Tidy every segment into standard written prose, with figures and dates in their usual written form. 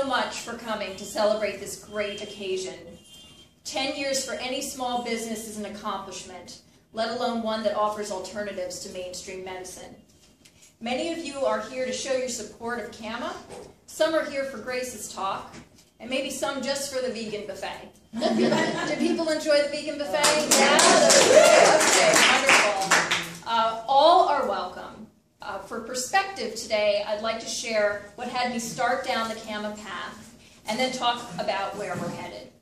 much for coming to celebrate this great occasion. 10 years for any small business is an accomplishment, let alone one that offers alternatives to mainstream medicine. Many of you are here to show your support of CAMA. Some are here for Grace's talk, and maybe some just for the vegan buffet. Do people enjoy the vegan buffet? Yeah? Okay, wonderful. All are welcome. For perspective today, I'd like to share what had me start down the CAMA path, and then talk about where we're headed.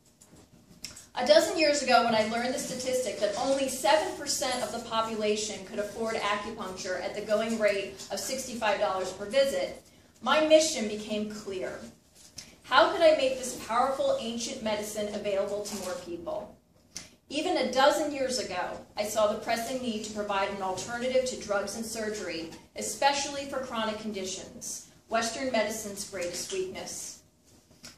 A dozen years ago, when I learned the statistic that only 7% of the population could afford acupuncture at the going rate of $65 per visit, my mission became clear. How could I make this powerful ancient medicine available to more people? Even a dozen years ago, I saw the pressing need to provide an alternative to drugs and surgery, especially for chronic conditions, Western medicine's greatest weakness.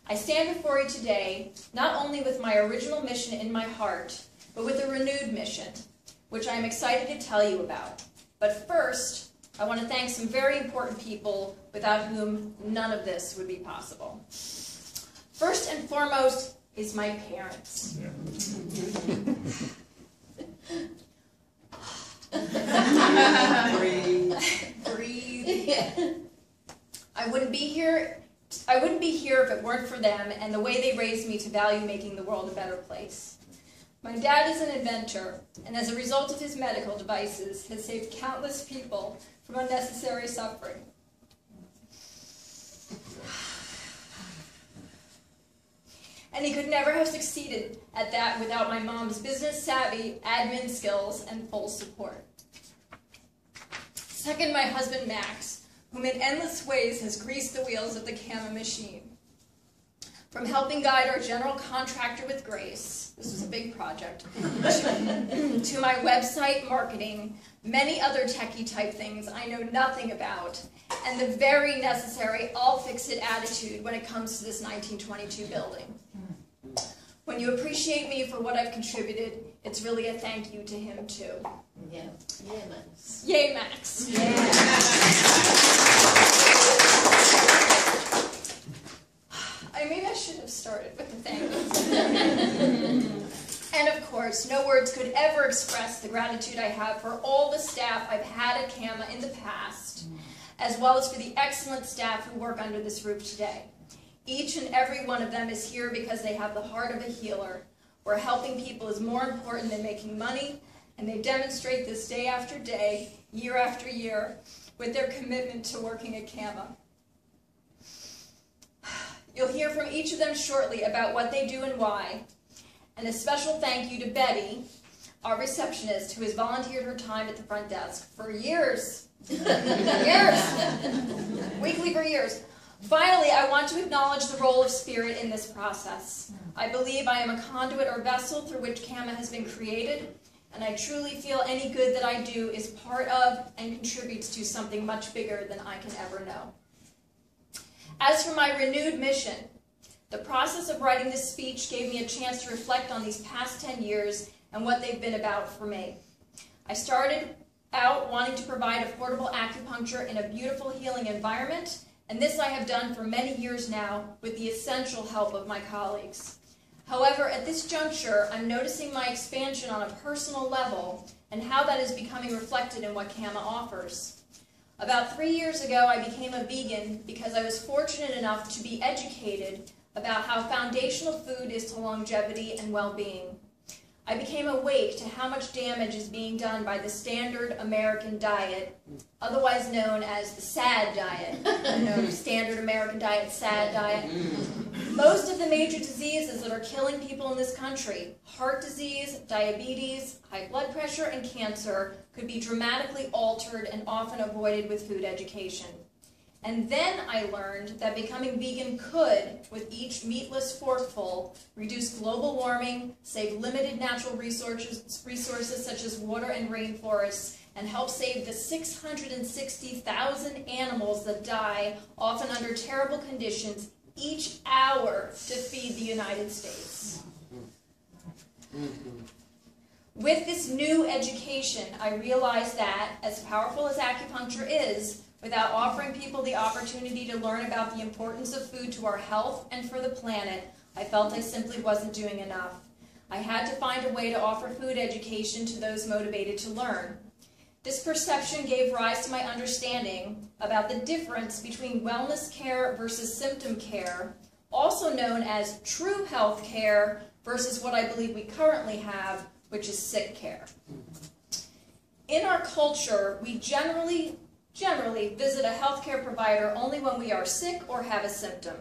I stand before you today, not only with my original mission in my heart, but with a renewed mission, which I am excited to tell you about. But first, I want to thank some very important people without whom none of this would be possible. First and foremost is my parents. Breathe. I wouldn't be here if it weren't for them and the way they raised me to value making the world a better place. My dad is an inventor, and as a result of his medical devices, has saved countless people from unnecessary suffering. And he could never have succeeded at that without my mom's business-savvy, admin skills, and full support. Second, my husband, Max, whom in endless ways has greased the wheels of the CAMA machine. From helping guide our general contractor with Grace, this was a big project, to my website marketing, many other techie type things I know nothing about, and the very necessary I'll-fix-it attitude when it comes to this 1922 building. When you appreciate me for what I've contributed, it's really a thank you to him too. Yeah. Yay, Max. Yay, Max. Yeah. Maybe I should have started with the thank you. And of course, no words could ever express the gratitude I have for all the staff I've had at CAMA in the past, as well as for the excellent staff who work under this roof today. Each and every one of them is here because they have the heart of a healer, where helping people is more important than making money, and they demonstrate this day after day, year after year, with their commitment to working at CAMA. You'll hear from each of them shortly about what they do and why, and a special thank you to Betty, our receptionist, who has volunteered her time at the front desk for years. Weekly for years. Finally, I want to acknowledge the role of spirit in this process. I believe I am a conduit or vessel through which CAMA has been created, and I truly feel any good that I do is part of and contributes to something much bigger than I can ever know. As for my renewed mission, the process of writing this speech gave me a chance to reflect on these past 10 years and what they've been about for me. I started out wanting to provide affordable acupuncture in a beautiful healing environment, and this I have done for many years now with the essential help of my colleagues. However, at this juncture, I'm noticing my expansion on a personal level and how that is becoming reflected in what CAMA offers. About 3 years ago, I became a vegan because I was fortunate enough to be educated about how foundational food is to longevity and well-being. I became awake to how much damage is being done by the standard American diet, otherwise known as the SAD diet. Standard American diet, SAD diet. Most of the major diseases that are killing people in this country, heart disease, diabetes, high blood pressure, and cancer, could be dramatically altered and often avoided with food education. And then I learned that becoming vegan could, with each meatless forkful, reduce global warming, save limited natural resources such as water and rainforests, and help save the 660,000 animals that die, often under terrible conditions, each hour to feed the United States. With this new education, I realized that, as powerful as acupuncture is, Without offering people the opportunity to learn about the importance of food to our health and for the planet, I felt I simply wasn't doing enough. I had to find a way to offer food education to those motivated to learn. This perception gave rise to my understanding about the difference between wellness care versus symptom care, also known as true health care versus what I believe we currently have, which is sick care. In our culture, we generally visit a healthcare provider only when we are sick or have a symptom.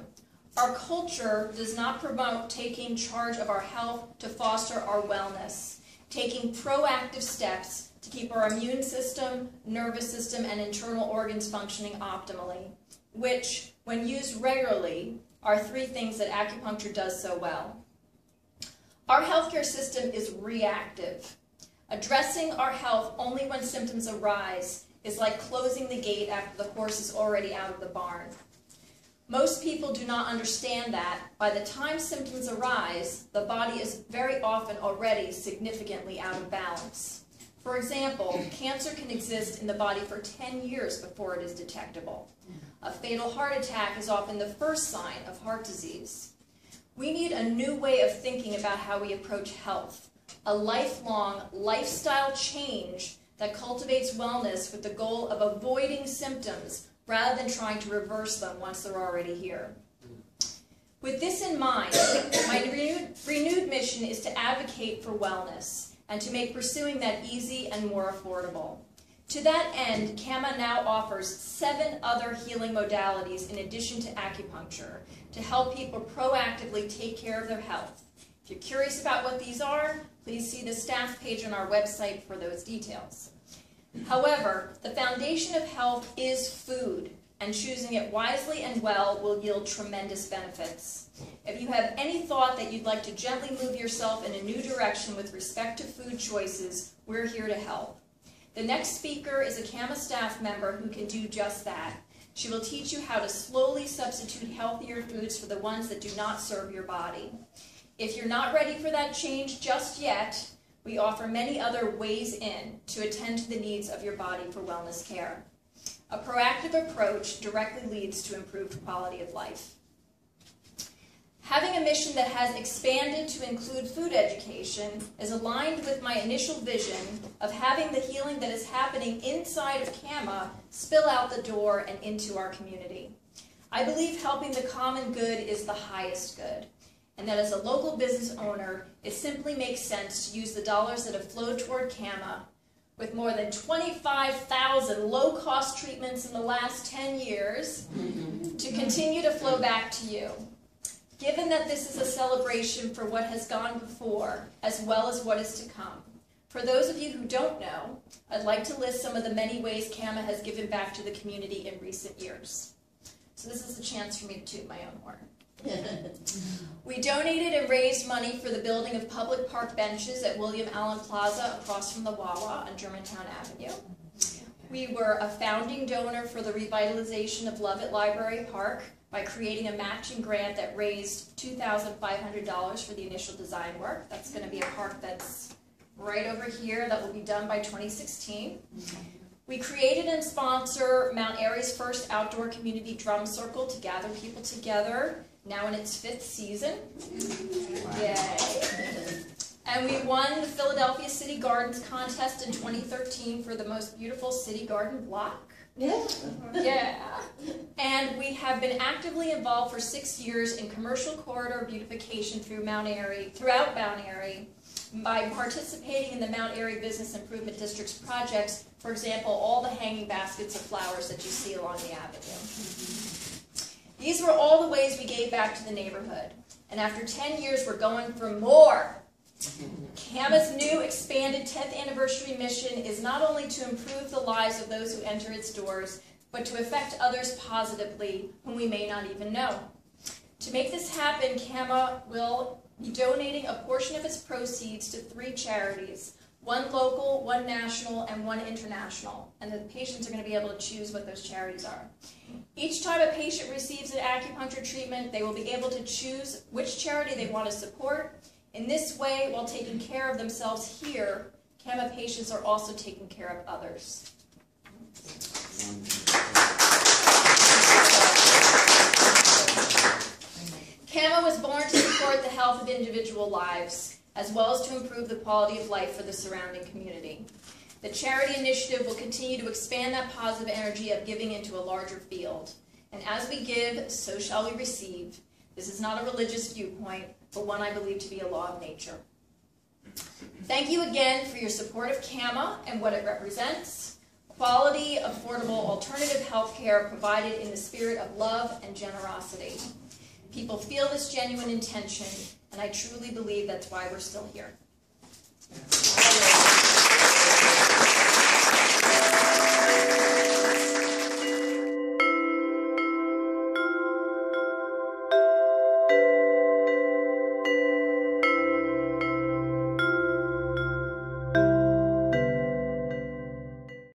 Our culture does not promote taking charge of our health to foster our wellness, taking proactive steps to keep our immune system, nervous system, and internal organs functioning optimally, which, when used regularly, are three things that acupuncture does so well. Our healthcare system is reactive. Addressing our health only when symptoms arise is like closing the gate after the horse is already out of the barn. Most people do not understand that by the time symptoms arise, the body is very often already significantly out of balance. For example, cancer can exist in the body for 10 years before it is detectable. A fatal heart attack is often the first sign of heart disease. We need a new way of thinking about how we approach health, a lifelong lifestyle change that cultivates wellness with the goal of avoiding symptoms rather than trying to reverse them once they're already here. With this in mind, my renewed mission is to advocate for wellness and to make pursuing that easy and more affordable. To that end, CAMA now offers 7 other healing modalities in addition to acupuncture to help people proactively take care of their health. If you're curious about what these are, please see the staff page on our website for those details. However, the foundation of health is food, and choosing it wisely and well will yield tremendous benefits. If you have any thought that you'd like to gently move yourself in a new direction with respect to food choices, we're here to help. The next speaker is a CAMA staff member who can do just that. She will teach you how to slowly substitute healthier foods for the ones that do not serve your body. If you're not ready for that change just yet, we offer many other ways in to attend to the needs of your body for wellness care. A proactive approach directly leads to improved quality of life. Having a mission that has expanded to include food education is aligned with my initial vision of having the healing that is happening inside of CAMA spill out the door and into our community. I believe helping the common good is the highest good, and that as a local business owner, it simply makes sense to use the dollars that have flowed toward CAMA, with more than 25,000 low-cost treatments in the last 10 years, to continue to flow back to you. Given that this is a celebration for what has gone before, as well as what is to come, for those of you who don't know, I'd like to list some of the many ways CAMA has given back to the community in recent years. So this is a chance for me to toot my own horn. We donated and raised money for the building of public park benches at William Allen Plaza across from the Wawa on Germantown Avenue. We were a founding donor for the revitalization of Lovett Library Park by creating a matching grant that raised $2,500 for the initial design work. That's going to be a park that's right over here that will be done by 2016. We created and sponsor Mount Airy's first outdoor community drum circle to gather people together, now in its 5th season. Yay! And we won the Philadelphia City Gardens contest in 2013 for the most beautiful city garden block. Yeah. Yeah. And we have been actively involved for 6 years in commercial corridor beautification throughout Mount Airy by participating in the Mount Airy Business Improvement District's projects, for example, all the hanging baskets of flowers that you see along the avenue. These were all the ways we gave back to the neighborhood. And after 10 years, we're going for more. CAMA's new expanded 10th anniversary mission is not only to improve the lives of those who enter its doors, but to affect others positively whom we may not even know. To make this happen, CAMA will be donating a portion of its proceeds to 3 charities, 1 local, 1 national, and 1 international. And the patients are going to be able to choose what those charities are. Each time a patient receives an acupuncture treatment, they will be able to choose which charity they want to support. In this way, while taking care of themselves here, CAMA patients are also taking care of others. was born to support the health of individual lives, as well as to improve the quality of life for the surrounding community. The charity initiative will continue to expand that positive energy of giving into a larger field. And as we give, so shall we receive. This is not a religious viewpoint, but one I believe to be a law of nature. Thank you again for your support of CAMA and what it represents. Quality, affordable, alternative health care provided in the spirit of love and generosity. People feel this genuine intention, and I truly believe that's why we're still here.